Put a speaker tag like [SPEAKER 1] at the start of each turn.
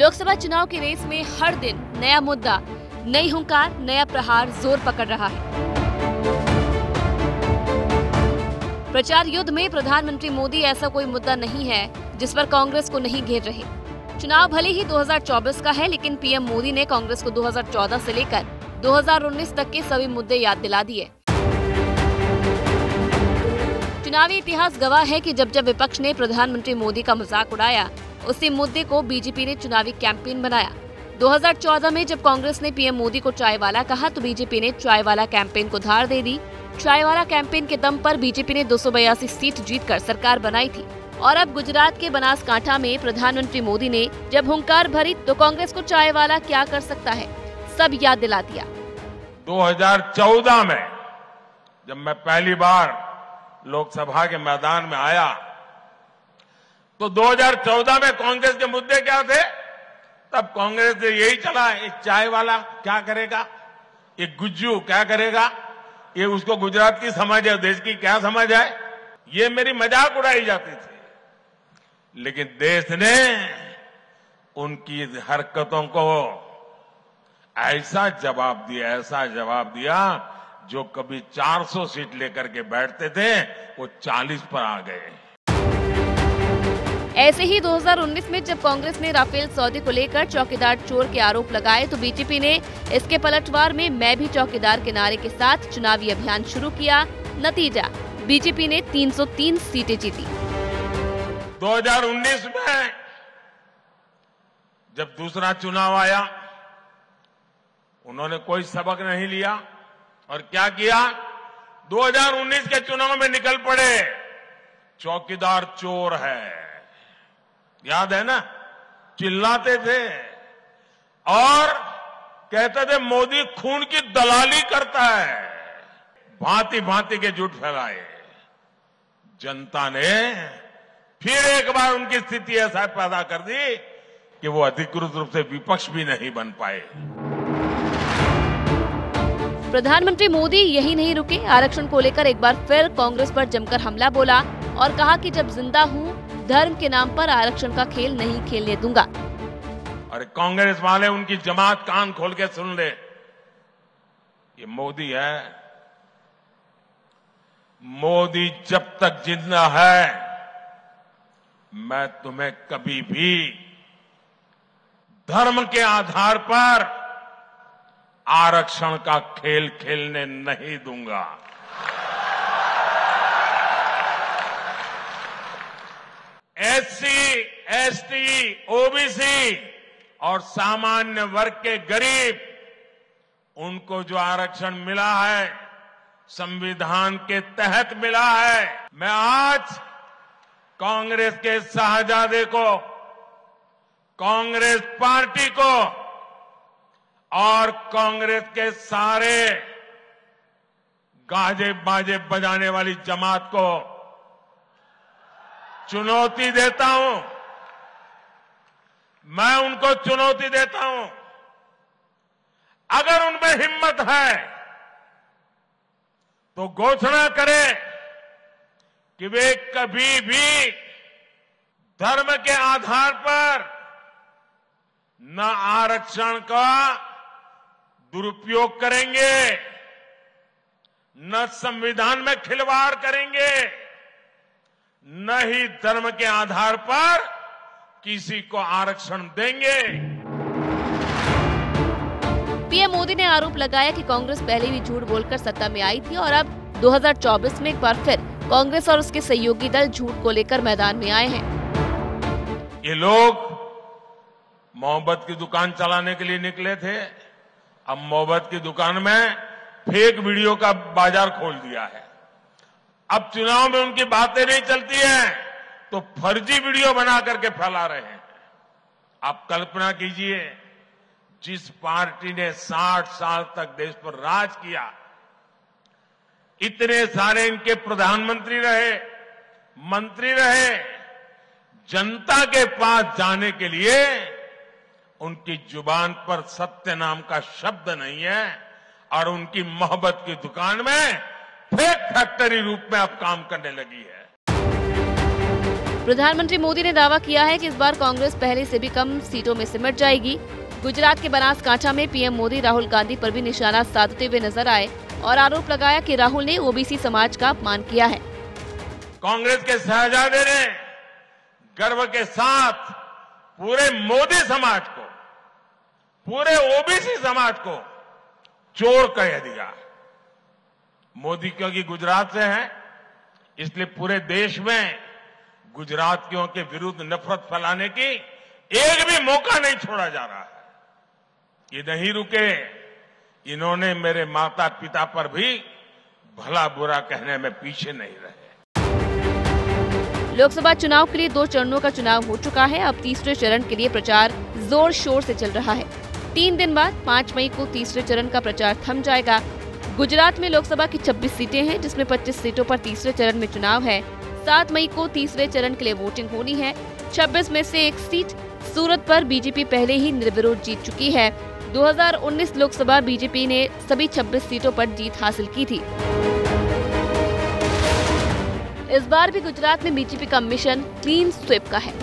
[SPEAKER 1] लोकसभा चुनाव की रेस में हर दिन नया मुद्दा, नई हुंकार, नया प्रहार जोर पकड़ रहा है। प्रचार युद्ध में प्रधानमंत्री मोदी ऐसा कोई मुद्दा नहीं है जिस पर कांग्रेस को नहीं घेर रहे। चुनाव भले ही 2024 का है, लेकिन पीएम मोदी ने कांग्रेस को 2014 से लेकर 2019 तक के सभी मुद्दे याद दिला दिए। चुनावी इतिहास गवाह है कि जब जब विपक्ष ने प्रधानमंत्री मोदी का मजाक उड़ाया, उसी मुद्दे को बीजेपी ने चुनावी कैंपेन बनाया। 2014 में जब कांग्रेस ने पीएम मोदी को चाय वाला कहा, तो बीजेपी ने चाय वाला कैंपेन को धार दे दी। चाय वाला कैंपेन के दम पर बीजेपी ने 282 सीट जीतकर सरकार बनाई थी। और अब गुजरात के बनासकांठा में प्रधानमंत्री मोदी ने जब हुंकार भरी, तो कांग्रेस को चाय वाला क्या कर सकता है, सब याद दिला दिया।
[SPEAKER 2] 2014 में जब मैं पहली बार लोकसभा के मैदान में आया, तो 2014 में कांग्रेस के मुद्दे क्या थे? तब कांग्रेस ने यही चला, ये चाय वाला क्या करेगा, ये गुज्जू क्या करेगा, ये उसको गुजरात की समझ है, देश की क्या समझ है, ये मेरी मजाक उड़ाई जाती थी। लेकिन देश ने उनकी हरकतों को ऐसा जवाब दिया जो कभी 400 सीट लेकर के बैठते थे, वो 40 पर आ गए।
[SPEAKER 1] ऐसे ही 2019 में जब कांग्रेस ने राफेल सौदे को लेकर चौकीदार चोर के आरोप लगाए, तो बीजेपी ने इसके पलटवार में मैं भी चौकीदार के नारे के साथ चुनावी अभियान शुरू किया। नतीजा, बीजेपी ने 303 सीटें जीती।
[SPEAKER 2] 2019 में जब दूसरा चुनाव आया, उन्होंने कोई सबक नहीं लिया और क्या किया? 2019 के चुनाव में निकल पड़े, चौकीदार चोर है, याद है ना, चिल्लाते थे और कहते थे मोदी खून की दलाली करता है, भांति भांति के झूठ फैलाए। जनता ने फिर एक बार उनकी स्थिति ऐसा पैदा कर दी कि वो अधिकृत रूप से विपक्ष भी नहीं बन पाए।
[SPEAKER 1] प्रधानमंत्री मोदी यही नहीं रुके, आरक्षण को लेकर एक बार फिर कांग्रेस पर जमकर हमला बोला और कहा कि जब जिंदा हूं, धर्म के नाम पर आरक्षण का खेल नहीं खेलने दूंगा।
[SPEAKER 2] अरे कांग्रेस वाले, उनकी जमात कान खोल के सुन ले, ये मोदी है, मोदी जब तक जिंदा है, मैं तुम्हें कभी भी धर्म के आधार पर आरक्षण का खेल खेलने नहीं दूंगा। एससी, एसटी, ओबीसी और सामान्य वर्ग के गरीब, उनको जो आरक्षण मिला है, संविधान के तहत मिला है। मैं आज कांग्रेस के शाहजादे को, कांग्रेस पार्टी को और कांग्रेस के सारे गाजे बाजे बजाने वाली जमात को चुनौती देता हूं। मैं उनको चुनौती देता हूं, अगर उनमें हिम्मत है तो घोषणा करें कि वे कभी भी धर्म के आधार पर न आरक्षण का दुरुपयोग करेंगे, न संविधान में खिलवाड़ करेंगे, न ही धर्म के आधार पर किसी को आरक्षण देंगे।
[SPEAKER 1] पीएम मोदी ने आरोप लगाया कि कांग्रेस पहले भी झूठ बोलकर सत्ता में आई थी और अब 2024 में एक बार फिर कांग्रेस और उसके सहयोगी दल झूठ को लेकर मैदान में आए हैं।
[SPEAKER 2] ये लोग मोहब्बत की दुकान चलाने के लिए निकले थे, अब मोहब्बत की दुकान में फेक वीडियो का बाजार खोल दिया है। अब चुनाव में उनकी बातें नहीं चलती हैं, तो फर्जी वीडियो बना करके फैला रहे हैं। आप कल्पना कीजिए, जिस पार्टी ने 60 साल तक देश पर राज किया, इतने सारे इनके प्रधानमंत्री रहे, मंत्री रहे, जनता के पास जाने के लिए उनकी जुबान पर सत्य नाम का शब्द नहीं है और उनकी मोहब्बत की दुकान में फेक फैक्ट्री रूप में अब काम करने लगी है।
[SPEAKER 1] प्रधानमंत्री मोदी ने दावा किया है कि इस बार कांग्रेस पहले से भी कम सीटों में सिमट जाएगी। गुजरात के बनासकांठा में पीएम मोदी राहुल गांधी पर भी निशाना साधते हुए नजर आए और आरोप लगाया कि राहुल ने ओबीसी समाज का अपमान किया है।
[SPEAKER 2] कांग्रेस के शहजादे ने गर्व के साथ पूरे मोदी समाज को, पूरे ओबीसी समाज को चोर कह दिया। मोदी क्योंकि गुजरात से है, इसलिए पूरे देश में गुजरातियों के विरुद्ध नफरत फैलाने की एक भी मौका नहीं छोड़ा जा रहा है। ये नहीं रुके, इन्होंने मेरे माता पिता पर भी भला बुरा कहने में पीछे नहीं रहे।
[SPEAKER 1] लोकसभा चुनाव के लिए 2 चरणों का चुनाव हो चुका है। अब तीसरे चरण के लिए प्रचार जोर शोर से चल रहा है। 3 दिन बाद 5 मई को तीसरे चरण का प्रचार थम जाएगा। गुजरात में लोकसभा की 26 सीटें हैं, जिसमें 25 सीटों पर तीसरे चरण में चुनाव है। 7 मई को तीसरे चरण के लिए वोटिंग होनी है। 26 में से 1 सीट सूरत पर बीजेपी पहले ही निर्विरोध जीत चुकी है। 2019 लोकसभा बीजेपी ने सभी 26 सीटों पर जीत हासिल की थी। इस बार भी गुजरात में बीजेपी का मिशन क्लीन स्वीप का है।